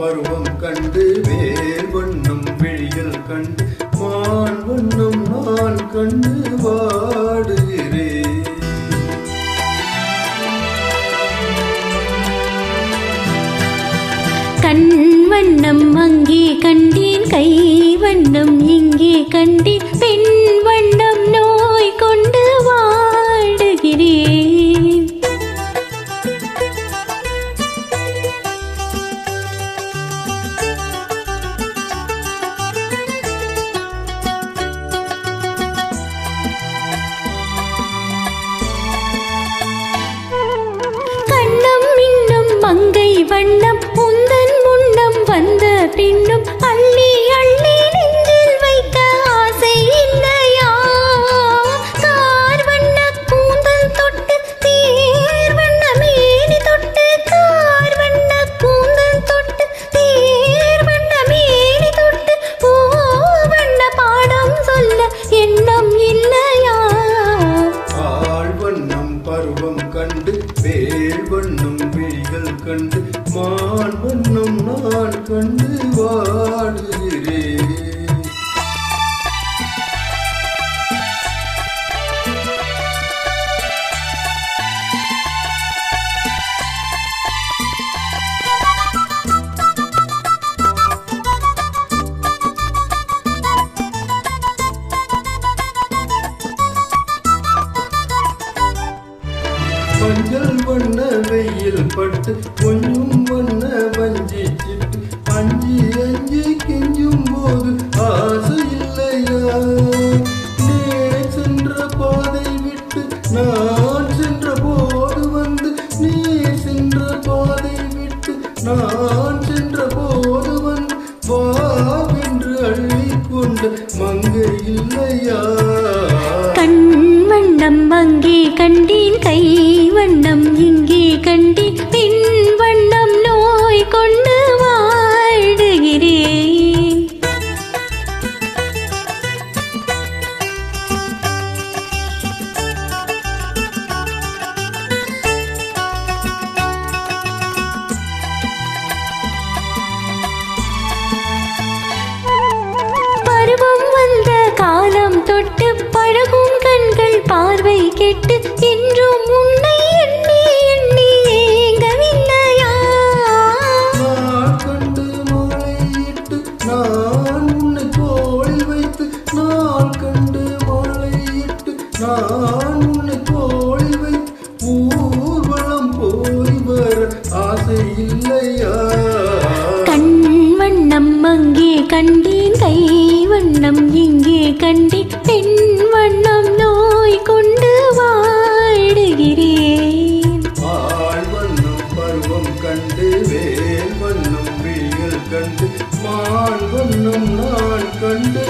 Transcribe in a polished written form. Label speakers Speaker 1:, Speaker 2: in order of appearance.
Speaker 1: பருவம் கண்டு வேல் வண்ணம் விழிகள் கண்டு மான் வண்ணம் நான் கண்டு வாடுகிறேன்.
Speaker 2: கண் வண்ணம் அங்கே கண்டேன், கை வண்ணம் இங்கே கண்டேன், பெண் வண்ணம் நோய் கொண்டு வாடுகிறேன். கண்ணம் இன்னும் மங்கை வண்ணம் உந்தன் முன்னம் வந்த பின்னும் அள்ளி அள்ளி நெஞ்சில் வைக்க ஆசை இல்லையா? கார் வண்ண கூந்தல் தொட்டு தேர் வண்ண மேனி தொட்டு, கார் வண்ண கூந்தல் தொட்டு தேர் வண்ண மேனி தொட்டு, பூ வண்ண பாடம் சொல்ல எண்ணம் இல்லையா?
Speaker 1: ஆள் வண்ணம் பருவம் கண்டு வேல் வண்ணம் விழிகள் கண்டு மான் வண்ணம் நான் கண்டு வாடுகிறேன். மஞ்சள் வண்ண வெயில் பட்டு கொஞ்சம் வண்ண வஞ்சி சிட்டு அஞ்சி அஞ்சி கெஞ்சும் போது ஆசை இல்லையா? நீ சென்ற பாதை விட்டு நான் சென்ற போது வந்து, நீ சென்ற பாதை விட்டு நான் சென்ற போது வந்து, வாவென்று அள்ளிக்கொண்ட மங்கை இல்லையா?
Speaker 2: கண் வண்ணம் அங்கே கண்டேன், கை வண்ணம் இங்கே கண்டேன், பெண் வண்ணம் நோய் கொண்டு வாடுகிறேன். பருவம் வந்த காலம் தொட்டு பழகும் கண்கள் பார்வை கெட்டு என்றும் உன்னை எண்ணி எண்ணி ஏங்கவில்லையா?
Speaker 1: நான் கண்டு மாலையிட்டு நான் உன்னை தோளில் வைத்து, நான் கண்டு மாலையிட்டு நான் உன்னை தோளில் வைத்து, ஊர்வலம் போய் வர ஆசை இல்லையா?
Speaker 2: கண் வண்ணம் அங்கே கண்டேன், கை வண்ணம் இங்கே கண்டேன், பெண் வண்ணம் நோய் கொண்டு வாடுகிறேன்.
Speaker 1: ஆள் வண்ணம் பருவம் கண்டு வேல் வண்ணம் விழிகள் கண்டு மான் வண்ணம் நான் கண்டு